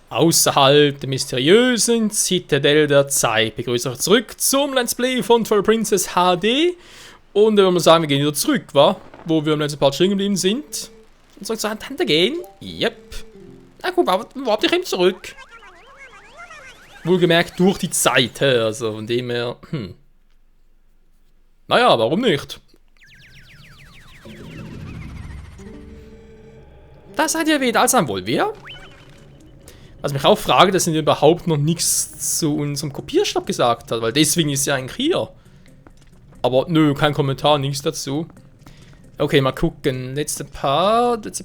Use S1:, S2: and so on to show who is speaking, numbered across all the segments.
S1: Außerhalb der mysteriösen Zitadelle der Zeit begrüße ich euch zurück zum Let's Play von Twilight Princess HD. Und wenn wir sagen, wir gehen wieder zurück, wa? Wo wir im letzten Part stehen geblieben sind. Und soll ich zur Tante gehen? Yep. Na guck mal, überhaupt nicht zurück. Wohlgemerkt durch die Zeit, also von dem her, Naja, warum nicht? Da seid ihr wieder, also wohl wir. Was mich auch frage, dass sie überhaupt noch nichts zu unserem Kopierstab gesagt hat, weil deswegen ist sie eigentlich hier. Aber nö, kein Kommentar, nichts dazu. Okay, mal gucken. Letzter Part. Ich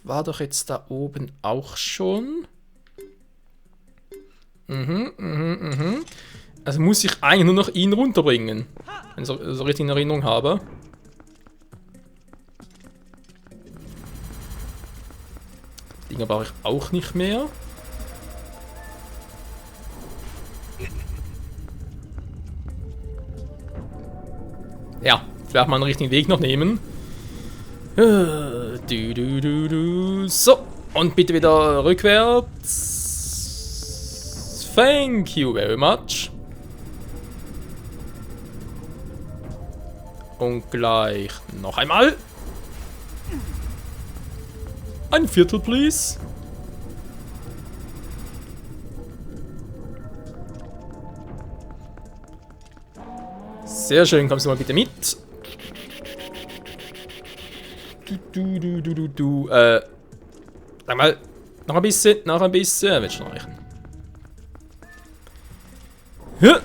S1: war doch jetzt da oben auch schon. Also muss ich eigentlich nur noch ihn runterbringen. Wenn ich so richtig in Erinnerung habe. Dinger brauche ich auch nicht mehr. Ja, vielleicht mal einen richtigen Weg noch nehmen. So, und bitte wieder rückwärts. Thank you very much. Und gleich noch einmal. Ein Viertel, please. Sehr schön, kommst du mal bitte mit. Sag mal, noch ein bisschen, wird schon reichen. Ja.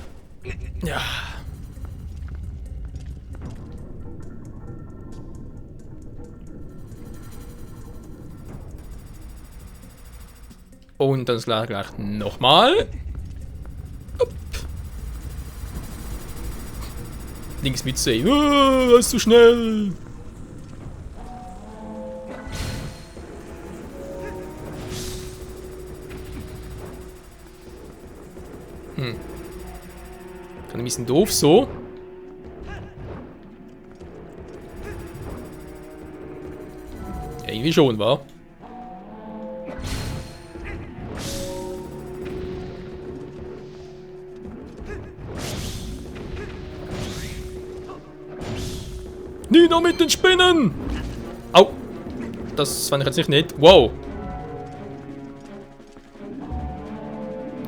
S1: Und dann ist gleich nochmal. Links mit C. Das ist zu schnell. Kann ein bisschen doof so. Ja, irgendwie schon, wa? Nina mit den Spinnen! Au! Das fand ich jetzt nicht nett. Wow!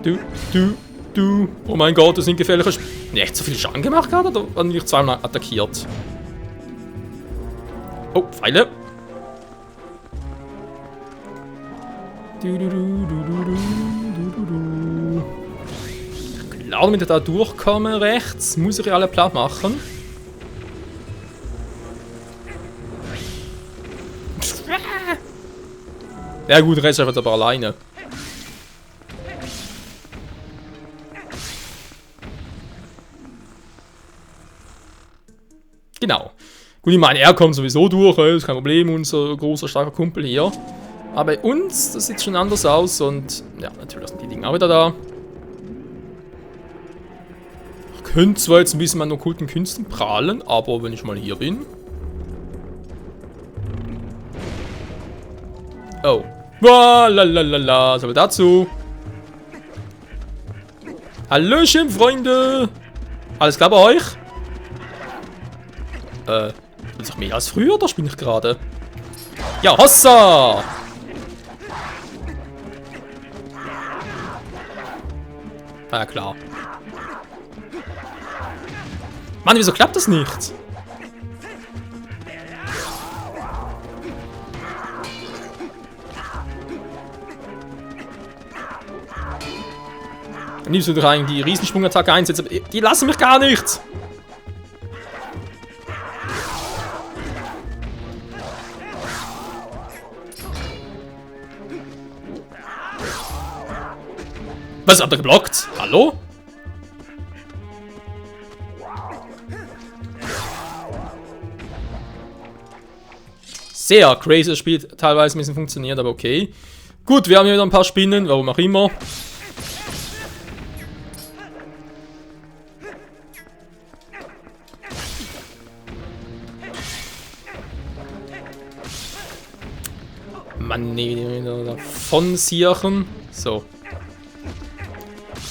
S1: Du. Oh mein Gott, das sind gefährliche Spinnen. Echt so viel Schaden gemacht gerade? Oder haben mich zweimal attackiert? Oh, Pfeile! Klar, damit ich da durchkomme rechts, muss ich alle platt machen. Ja gut, der Rest ist aber alleine. Genau. Gut, ich meine, er kommt sowieso durch, ist kein Problem, unser großer, starker Kumpel hier. Aber bei uns, das sieht schon anders aus und ja, natürlich sind die Dinge auch wieder da. Ich könnte zwar jetzt ein bisschen meinen okkulten Künsten prahlen, aber wenn ich mal hier bin. Oh. Lalalala, was haben wir dazu? Hallöchen, Freunde! Alles klar bei euch? Ist doch mehr als früher, oder bin ich gerade? Ja, Hossa! Ja, klar. Mann, wieso klappt das nicht? Am liebsten würde ich eigentlich die Riesensprungattacke einsetzen, aber die lassen mich gar nicht! Was, habt ihr geblockt? Hallo? Sehr crazy, das Spiel teilweise ein bisschen funktioniert, aber okay. Gut, wir haben hier wieder ein paar Spinnen, warum auch immer. Mann, nee, davon siechen. So.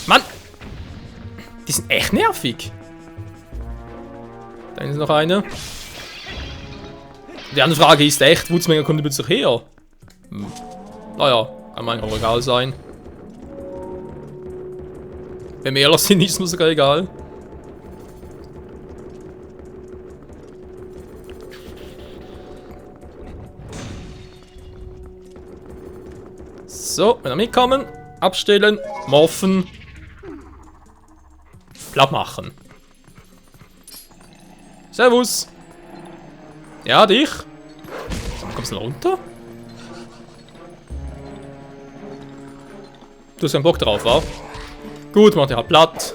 S1: Mann! Die sind echt nervig. Da ist noch eine. Die andere Frage ist echt, Wutzmenge kommt plötzlich her? Naja, kann mir auch egal sein. Wenn wir ehrlich sind, ist mir sogar egal. So, wenn wir mitkommen, abstellen, morphen, platt machen. Servus. Ja, dich. Kommst du noch runter? Du hast keinen Bock drauf, wa? Gut, mach dich halt platt.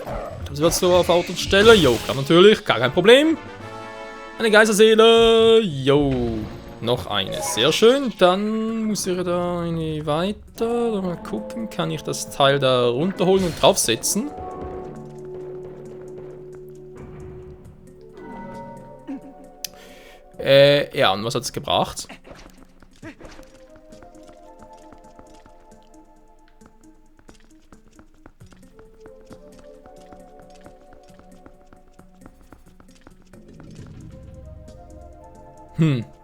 S1: Das wirst du auf Auto stellen. Jo, klar, natürlich, gar kein Problem. Eine Geisterseele. Jo. Noch eine. Sehr schön. Dann muss ich da eine weiter. Mal gucken, kann ich das Teil da runterholen und draufsetzen? Ja, und was hat es gebracht?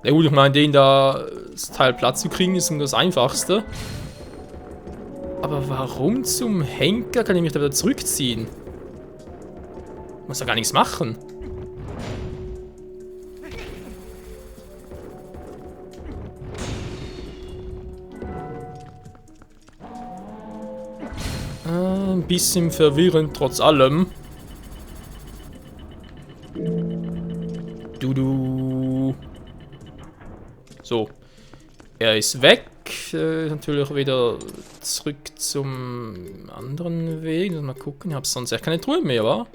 S1: Ja gut, ich meine, den da das Teil Platz zu kriegen, ist das Einfachste. Aber warum zum Henker kann ich mich da wieder zurückziehen? Ich muss ja gar nichts machen. Ein bisschen verwirrend trotz allem. So. Er ist weg. Natürlich wieder zurück zum anderen Weg. Mal gucken, ich habe sonst echt keine Truhe mehr, wa?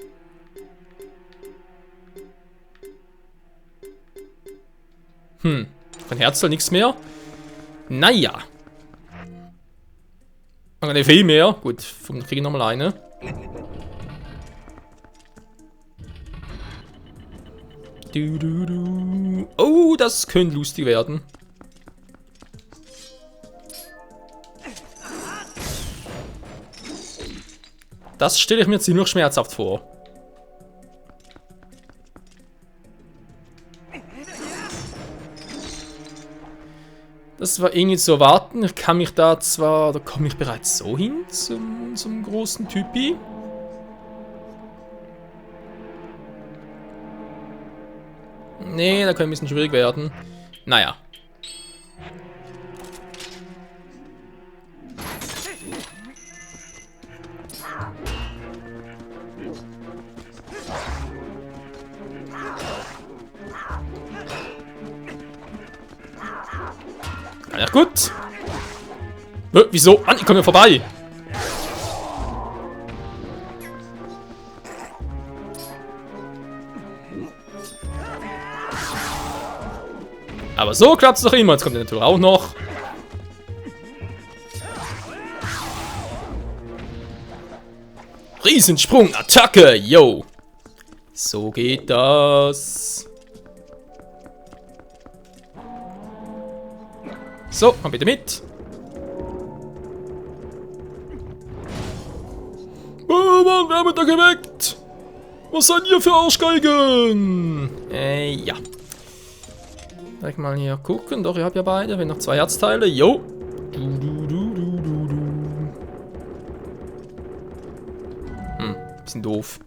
S1: Kein Herzl, nichts mehr. Naja. Keine viel mehr. Gut, kriege ich nochmal eine. Oh, das könnte lustig werden. Das stelle ich mir ziemlich schmerzhaft vor. Das war irgendwie zu erwarten. Ich kann mich da zwar... Da komme ich bereits so hin zum großen Typi. Nee, da könnte ein bisschen schwierig werden. Naja. Ja, gut. Wieso? Mann, ich komme ja vorbei. Aber so klappt es doch immer. Jetzt kommt der natürlich auch noch. Riesensprung, Attacke, yo. So geht das. So, komm bitte mit. Oh Mann, wer wird da geweckt? Was seid ihr für Arschgeigen? Ja. Direkt mal hier gucken. Doch, ihr habt ja beide. Wenn noch 2 Herzteile. Jo. Bisschen doof.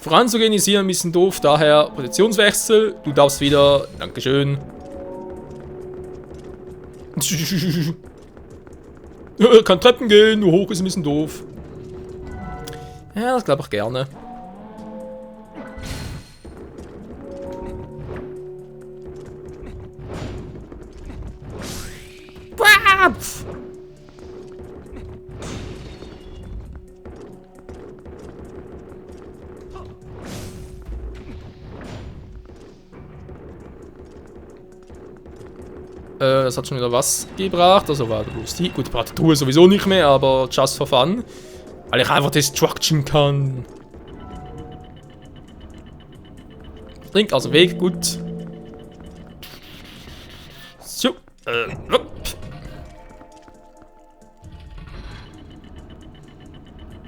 S1: Voranzugehen ist hier ein bisschen doof. Daher Positionswechsel. Du darfst wieder. Dankeschön. Kann Treppen gehen. Nur hoch ist ein bisschen doof. Ja, das glaube ich gerne. Das hat schon wieder was gebracht. Also war lustig. Gut, braucht die Truhe sowieso nicht mehr, aber just for fun. Weil ich einfach Destruction kann. Trink aus dem Weg, gut. So, Wupp.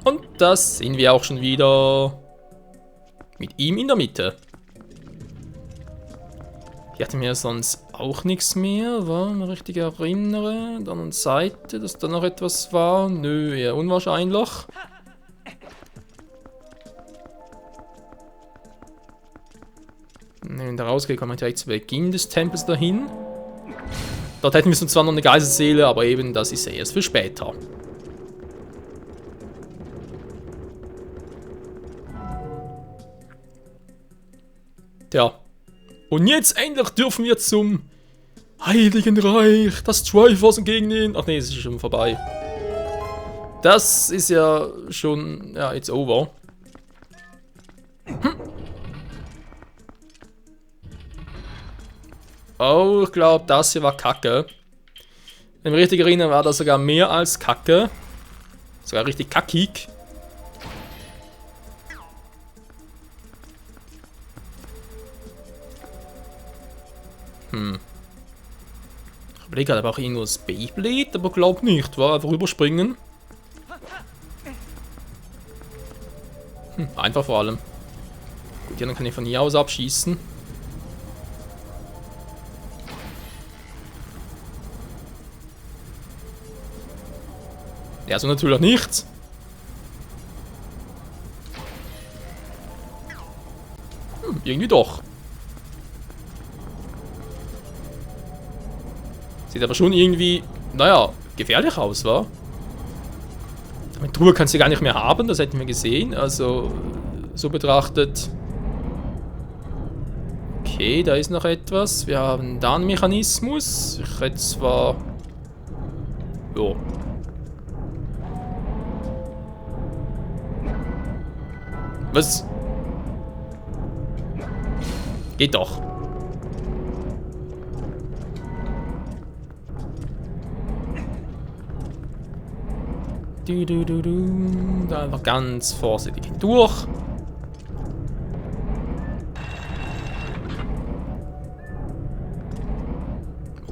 S1: Und das sehen wir auch schon wieder. Mit ihm in der Mitte. Hier hatten wir sonst auch nichts mehr, war ich mich richtig erinnere. An der anderen Seite, dass da noch etwas war. Nö, eher unwahrscheinlich. Wenn da rausgeht, kommen wir direkt zu Beginn des Tempels dahin. Dort hätten wir zwar noch eine Geiselseele, aber eben, das ist erst für später. Tja. Und jetzt endlich dürfen wir zum Heiligen Reich, das Triforce entgegennehmen. Ach nee, es ist schon vorbei. Das ist ja schon, ja, it's over. Oh, ich glaube, das hier war Kacke. Wenn ich mich richtig erinnere, war das sogar mehr als Kacke. Sogar richtig kackig. Ich überlege gerade, aber auch irgendwo das Beyblade, aber glaub nicht, war einfach überspringen. Einfach vor allem. Gut, ja, dann kann ich von hier aus abschießen. Ja, so natürlich nicht. Irgendwie doch. Sieht aber schon irgendwie, naja, gefährlich aus, wa? Mit Truhe kannst du gar nicht mehr haben, das hätten wir gesehen. Also, so betrachtet. Okay, da ist noch etwas. Wir haben da einen Mechanismus. Ich hätte zwar... Jo. Was? Geht doch. Da einfach ganz vorsichtig durch.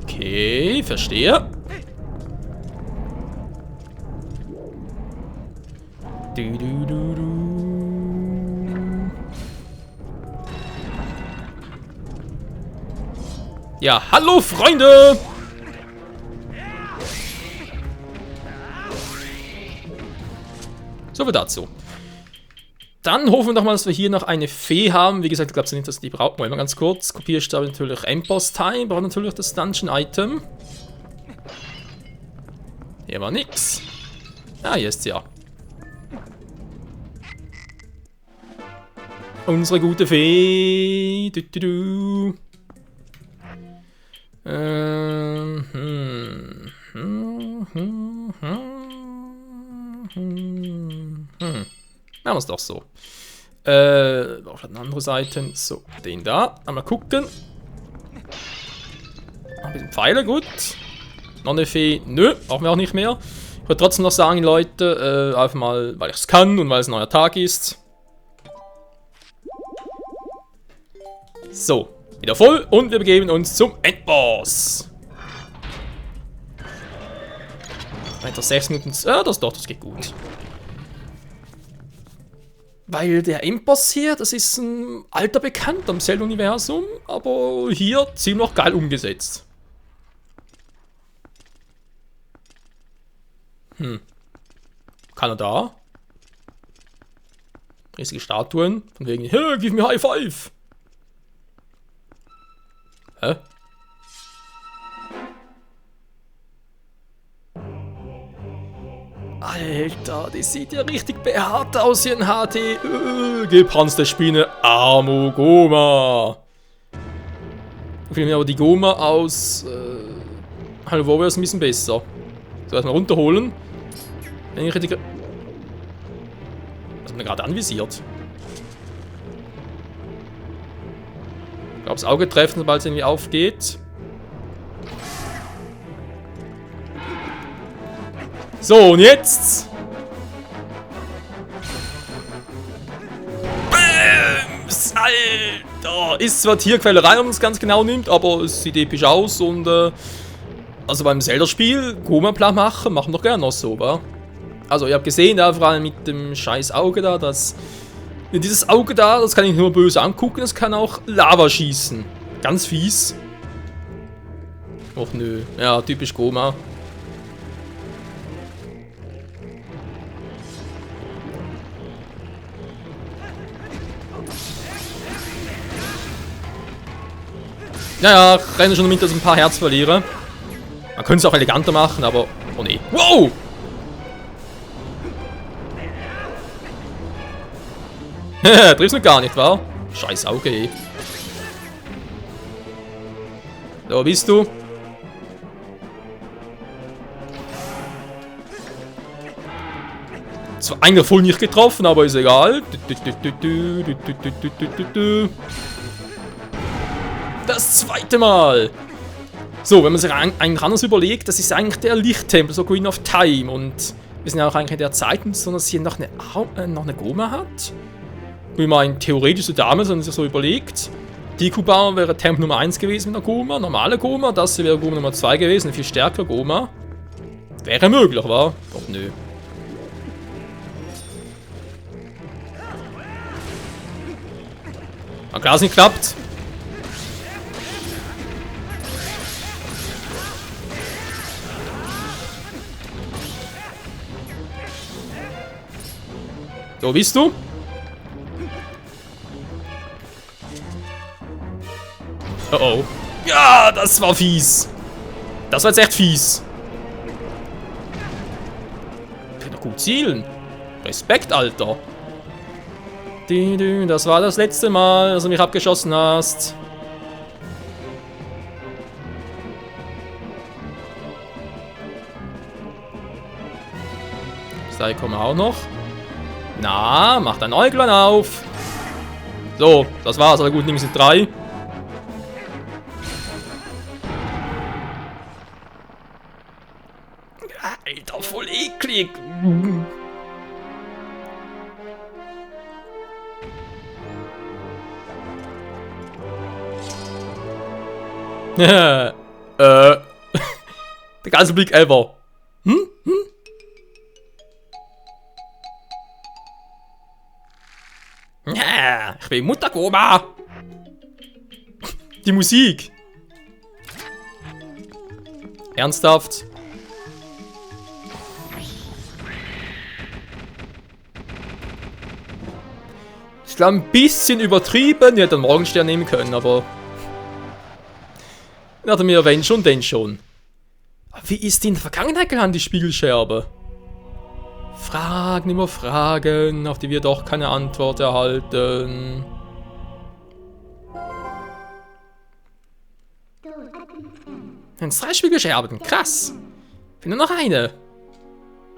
S1: Okay, verstehe. Ja, hallo Freunde! So viel dazu. Dann hoffen wir doch mal, dass wir hier noch eine Fee haben. Wie gesagt, ich glaube nicht, dass die brauchen. Mal ganz kurz. Kopierstab natürlich Endboss-Time. Brauchen natürlich das Dungeon-Item. Hier war nix. Ah, hier ist sie ja. Unsere gute Fee. Machen wir es doch so. Auf eine andere Seite. So, den da. Einmal gucken. Ein bisschen Pfeile, gut. Noch eine Fee. Nö, brauchen wir auch nicht mehr. Ich würde trotzdem noch sagen, Leute, einfach mal, weil ich es kann und weil es ein neuer Tag ist. So, wieder voll und wir begeben uns zum Endboss. Weiter 6 Minuten. Das geht gut. Weil der Endboss hier, das ist ein alter Bekannter im Zelda-Universum, aber hier ziemlich geil umgesetzt. Keiner da? Riesige Statuen, von wegen, hey, give me high five! Hä? Alter, die sieht ja richtig behaart aus hier in HD. Gepanzerte Spinne, Amogoma. Ich finde aber die Goma aus Hallo Warriors ein bisschen besser. So, erstmal runterholen. Wenn ich richtig... Was hat mir gerade anvisiert? Ich glaube, das Auge treffen, sobald es irgendwie aufgeht. So, und jetzt? Bams! Alter! Ist zwar Tierquälerei, wenn man es ganz genau nimmt, aber es sieht episch aus und Also beim Zelda-Spiel, Goma platt machen, machen wir doch gerne noch so, wa? Also ihr habt gesehen, da vor allem mit dem scheiß Auge da, das... Dieses Auge da, das kann ich nur böse angucken, das kann auch Lava schießen. Ganz fies. Och nö, ja, typisch Goma. Naja, ich renne schon damit, dass ich ein paar Herz verliere. Man könnte es auch eleganter machen, aber... Oh nee. Wow! Triffst du gar nicht, wa? Scheiß Auge, ey. So, bist du? Zwar eigentlich voll nicht getroffen, aber ist egal. Das zweite Mal. So, wenn man sich eigentlich anders überlegt, das ist eigentlich der Lichttempel, so Green of Time. Und wir sind ja auch eigentlich in der Zeit, sondern dass hier noch eine Goma hat. Wie man theoretisch so damals sich so überlegt. Dekuba wäre Tempel Nummer 1 gewesen mit einer Goma, normale Goma. Das hier wäre Goma Nummer 2 gewesen, eine viel stärkere Goma. Wäre möglich, wa? Doch nö. Na klar, es nicht klappt. So, bist du? Oh oh. Ja, das war fies. Das war jetzt echt fies. Ich kann doch gut zielen. Respekt, Alter. Das war das letzte Mal, dass du mich abgeschossen hast. Zwei kommen auch noch. Na, mach dein Äuglein auf. So, das war's. Also gut, nehmen Sie 3. Alter, voll eklig. Der ganze Blick ever. Ja, ich bin Muttergoma. Die Musik. Ernsthaft? Ich glaube, ein bisschen übertrieben. Ich hätte einen Morgenstern nehmen können, aber... Ich dachte mir, wenn schon, denn schon. Wie ist die in der Vergangenheit gelandet, die Spiegelscherbe? Fragen über Fragen, auf die wir doch keine Antwort erhalten. Jetzt 3 Spiegelscherben, krass. Ich finde nur noch eine.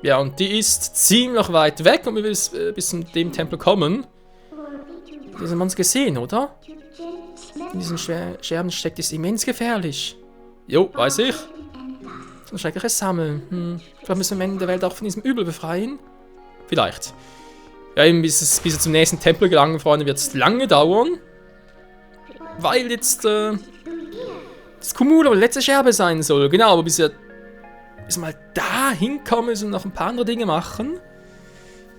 S1: Ja, und die ist ziemlich weit weg und wir bis zu dem Tempel kommen. Das haben wir uns gesehen, oder? In diesen Scherben steckt es immens gefährlich. Jo, weiß ich. So ein schreckliches Sammeln. Vielleicht müssen wir am Ende der Welt auch von diesem Übel befreien. Vielleicht. Ja, eben bis wir zum nächsten Tempel gelangen, Freunde, wird es lange dauern. Weil jetzt das Kumula die letzte Scherbe sein soll. Genau, aber bis wir mal da hinkommen müssen und noch ein paar andere Dinge machen.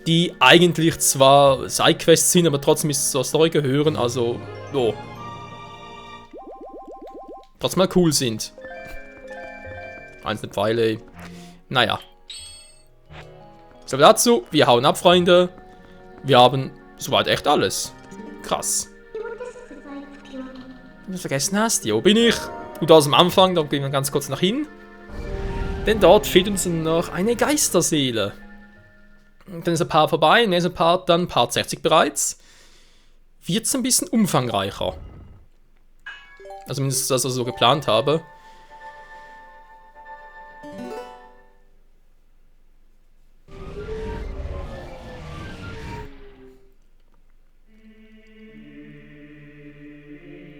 S1: Die eigentlich zwar Sidequests sind, aber trotzdem ist es zur Story gehören, also, oh. Trotzdem mal cool sind. Einzelne Pfeile, ey. Naja. So, dazu, wir hauen ab, Freunde. Wir haben soweit echt alles. Krass. Wenn du vergessen hast, jo, bin ich. Gut aus dem Anfang, dann gehen wir ganz kurz nach hin. Denn dort fehlt uns noch eine Geisterseele. Und dann ist ein Part vorbei, nächster Part, dann Part 60 bereits. Wird es ein bisschen umfangreicher. Also zumindest das, was ich so geplant habe.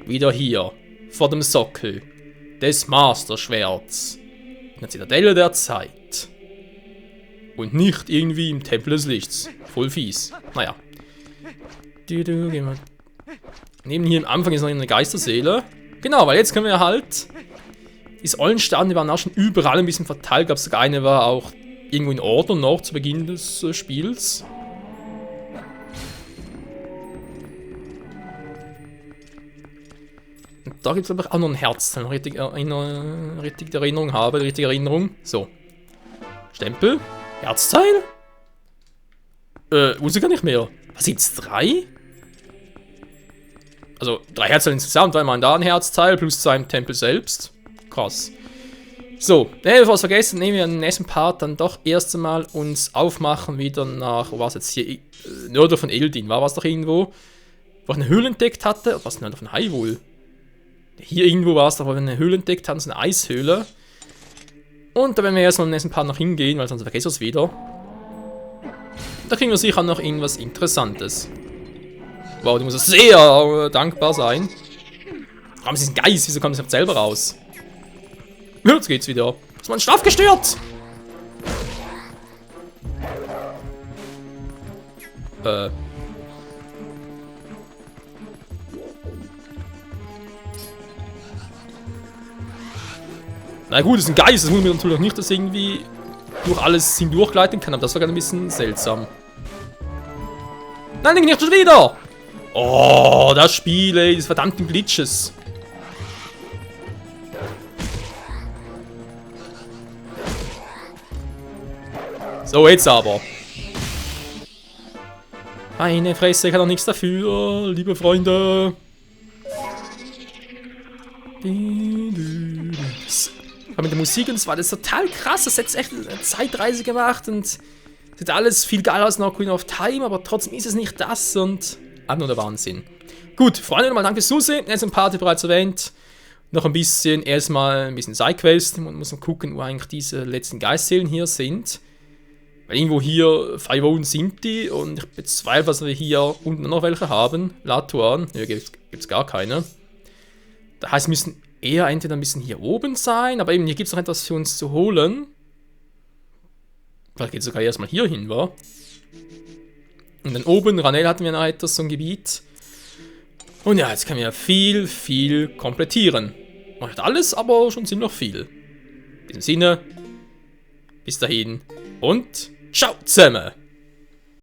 S1: Wieder hier, vor dem Sockel des Masterschwerts. In der Zitadelle der Zeit. Und nicht irgendwie im Tempel des Lichts. Voll fies. Naja. Gehen wir. Neben hier am Anfang ist noch eine Geisterseele. Genau, weil jetzt können wir halt Diese Eulensterne waren auch schon überall ein bisschen verteilt. Ich glaube, sogar eine war auch irgendwo in Ordnung noch zu Beginn des Spiels. Und da gibt es aber auch noch ein Herz, wenn ich richtig Erinnerung habe, die richtige Erinnerung. So. Stempel. Herzteil. Wusste gar nicht mehr. Was sind's? 3? Also 3 Herzteile insgesamt, weil man da ein Herzteil plus sein Tempel selbst. Krass. So, bevor wir es vergessen, nehmen wir im nächsten Part dann doch erst einmal uns aufmachen wieder nach, wo war es jetzt hier? Nördlich von Eldin, war es doch irgendwo? Wo ich eine Höhle entdeckt hatte, oder was nördlich von Hyrule? Hier irgendwo war es doch, wo wir eine Höhle entdeckt hatten, so eine Eishöhle. Und da werden wir erstmal im nächsten Part noch hingehen, weil sonst vergessen wir es wieder. Da kriegen wir sicher noch irgendwas Interessantes. Wow, du musst sehr dankbar sein. Warum ist ein Geist? Wieso kommt es nicht selber raus? Jetzt geht's wieder. Ist mein Schlaf gestört? Na gut, das ist ein Geist. Das wundert mich natürlich nicht, dass irgendwie durch alles hindurchgleiten kann. Aber das war gerade ein bisschen seltsam. Nein, nicht schon wieder! Oh, das Spiel, ey, diese verdammten Glitches. So, jetzt aber. Meine Fresse, kann doch nichts dafür, liebe Freunde. Aber mit der Musik und so war das total krass. Das hat echt eine Zeitreise gemacht und sieht alles viel geiler aus nach Ocarina of Time, aber trotzdem ist es nicht das und einfach nur der Wahnsinn. Gut, Freunde, nochmal danke fürs Zusehen. Jetzt ein Party bereits erwähnt. Noch ein bisschen, erstmal ein bisschen Sidequest. Man muss mal gucken, wo eigentlich diese letzten Geistseelen hier sind. Weil irgendwo hier 5 Wochen sind die und ich bezweifle, dass wir hier unten noch welche haben. Latuan, hier gibt's gar keine. Das heißt, wir müssen eher entweder ein bisschen hier oben sein, aber eben hier gibt es noch etwas für uns zu holen. Vielleicht geht es sogar erstmal hier hin, wa? Und dann oben, Ranel hatten wir noch etwas, so ein Gebiet. Und ja, jetzt können wir viel komplettieren. Noch nicht alles, aber schon ziemlich viel. In diesem Sinne, bis dahin und ciao zusammen!